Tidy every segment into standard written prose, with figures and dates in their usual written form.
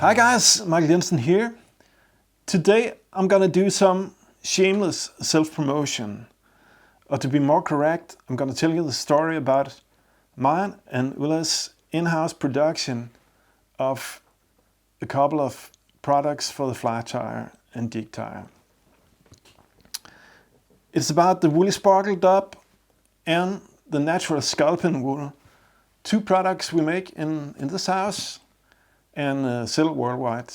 Hi guys, Michael Jensen here. Today I'm gonna do some shameless self-promotion. Or to be more correct, I'm gonna tell you the story about mine and Ulla's in-house production of a couple of products for the fly tire and jig tire. It's about the Woolly Sparkle Dub and the natural Sculpin wool. Two products we make in this house and sell worldwide.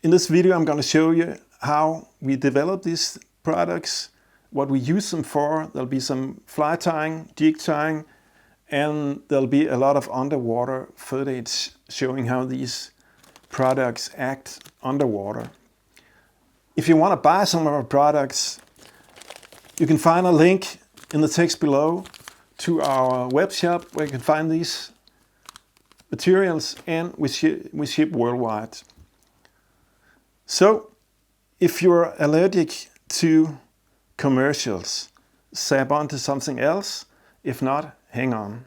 In this video I'm going to show you how we develop these products, what we use them for. There'll be some fly tying, jig tying, and there'll be a lot of underwater footage showing how these products act underwater. If you want to buy some of our products, you can find a link in the text below to our web shop where you can find these materials, and we ship worldwide. So if you're allergic to commercials, zap on to something else. If not, hang on.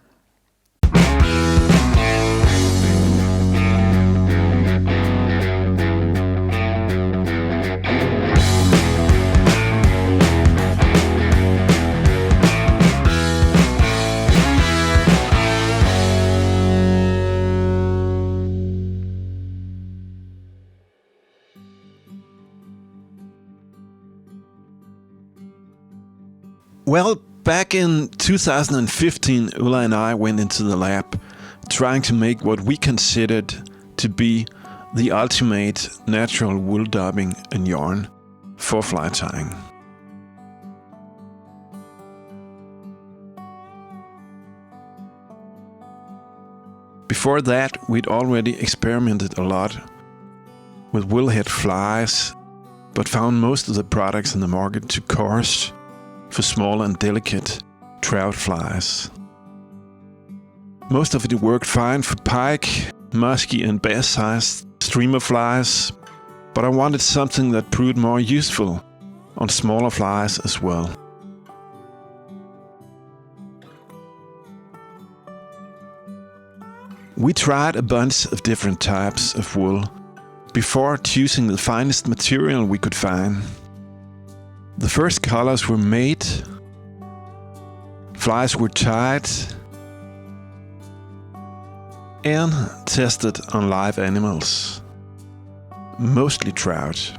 Well, back in 2015, Ulla and I went into the lab trying to make what we considered to be the ultimate natural wool dubbing and yarn for fly tying. Before that, we'd already experimented a lot with wool head flies, but found most of the products in the market too coarse for small and delicate trout flies. Most of it worked fine for pike, musky and bass-sized streamer flies, but I wanted something that proved more useful on smaller flies as well. We tried a bunch of different types of wool before choosing the finest material we could find. The first colors were made, flies were tied and tested on live animals, mostly trout.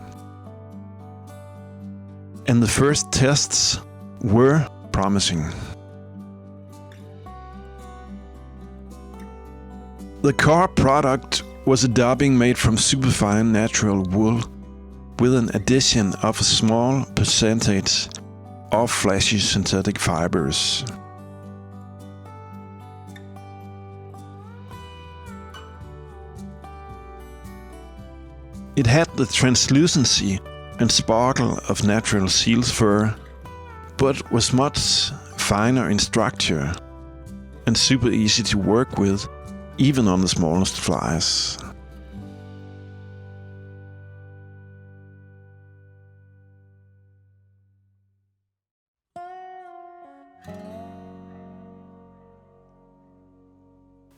And the first tests were promising. The core product was a dubbing made from superfine natural wool with an addition of a small percentage of flashy synthetic fibers. It had the translucency and sparkle of natural seal's fur, but was much finer in structure and super easy to work with, even on the smallest flies.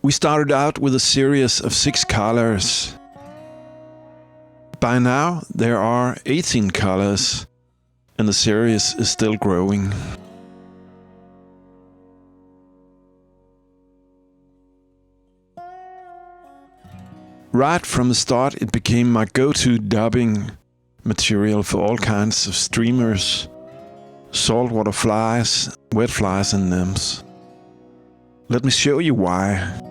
We started out with a series of 6 colors. By now there are 18 colors and the series is still growing. Right from the start it became my go-to dubbing material for all kinds of streamers, saltwater flies, wet flies and nymphs. Let me show you why.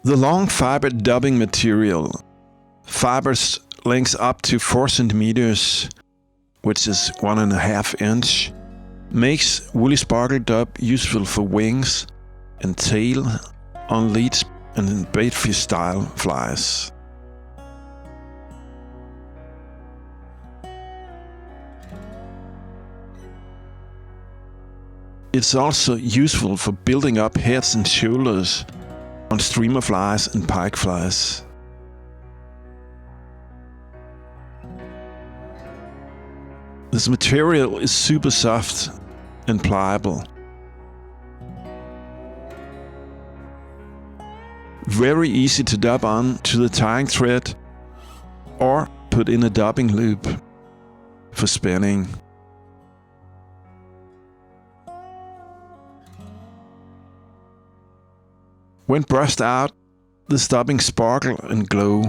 The long fiber dubbing material, fibers lengths up to 4 centimeters, which is 1.5 inch, makes Woolly Sparkle Dub useful for wings and tail on leech and baitfish style flies. It's also useful for building up heads and shoulders on streamer flies and pike flies. This material is super soft and pliable. very easy to dub on to the tying thread or put in a dubbing loop for spinning. When brushed out, the dubbing sparkle and glow.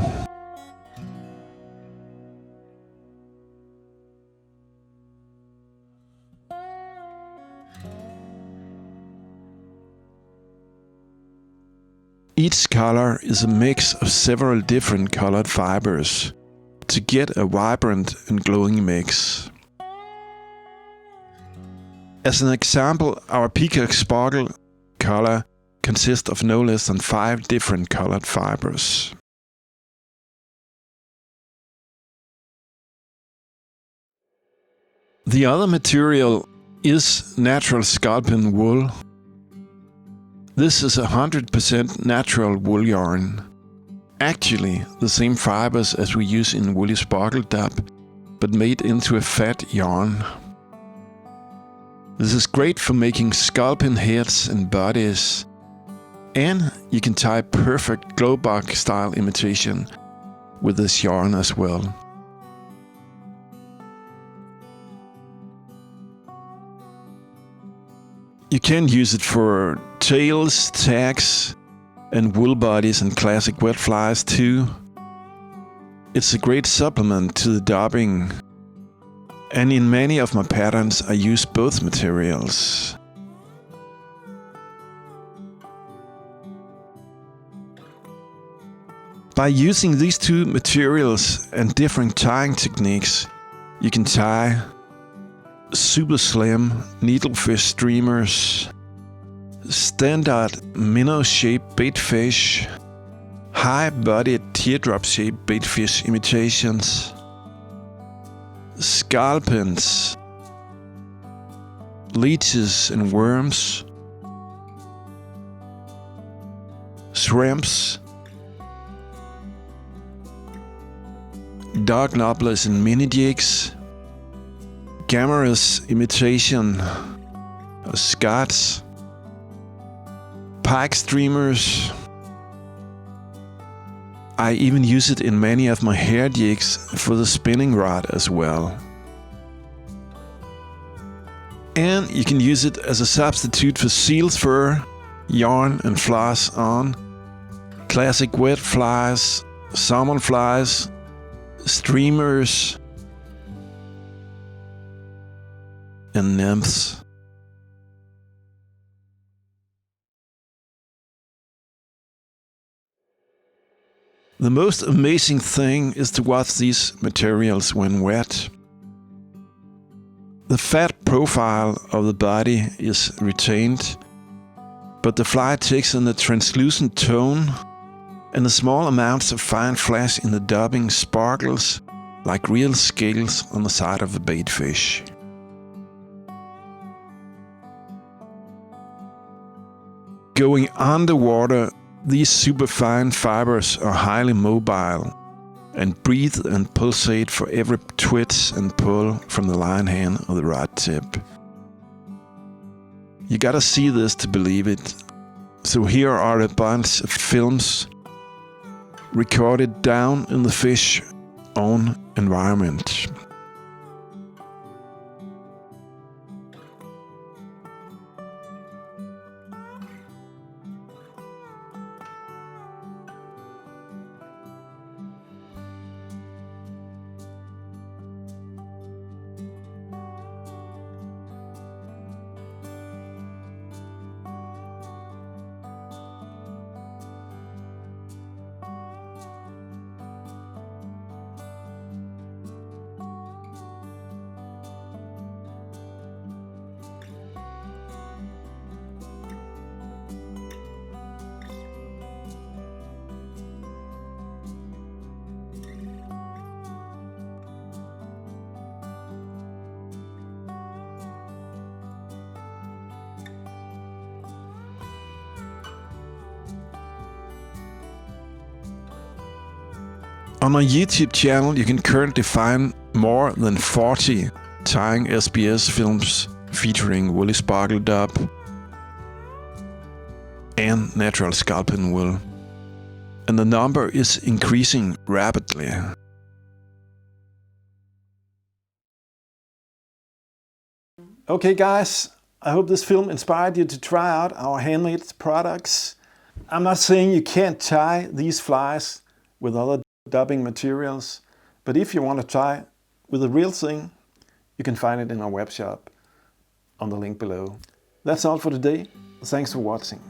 Each color is a mix of several different colored fibers to get a vibrant and glowing mix. As an example, our Peacock Sparkle color consists of no less than 5 different colored fibers. The other material is natural sculpin wool. This is 100% natural wool yarn. Actually, the same fibers as we use in Woolly Sparkle Dub, but made into a fat yarn. This is great for making sculpin heads and bodies, and you can tie perfect glowbug style imitation with this yarn as well. You can use it for tails, tags, and wool bodies and classic wet flies too. It's a great supplement to the dubbing, and in many of my patterns I use both materials. By using these two materials and different tying techniques, you can tie super slim needlefish streamers, standard minnow-shaped baitfish, high-bodied teardrop-shaped baitfish imitations, sculpins, leeches and worms, shrimps, dog nobblers and mini jigs, Gammarus imitation scots, pike streamers. I even use it in many of my hair jigs for the spinning rod as well. And you can use it as a substitute for seal's fur, yarn and floss on, classic wet flies, salmon flies, streamers, and nymphs. The most amazing thing is to watch these materials when wet. The fat profile of the body is retained, but the fly takes on a translucent tone, and the small amounts of fine flesh in the dubbing sparkles like real scales on the side of the baitfish. Going underwater, these superfine fibers are highly mobile and breathe and pulsate for every twitch and pull from the line hand or the rod tip. You gotta see this to believe it. So here are a bunch of films recorded down in the fish own environment. On my YouTube channel, you can currently find more than 40 tying SBS films featuring Woolly Sparkle Dub and natural sculpin wool. and the number is increasing rapidly. Okay guys, I hope this film inspired you to try out our handmade products. I'm not saying you can't tie these flies with other dubbing materials, but if you want to try with the real thing, you can find it in our web shop on the link below. That's all for today. Thanks for watching.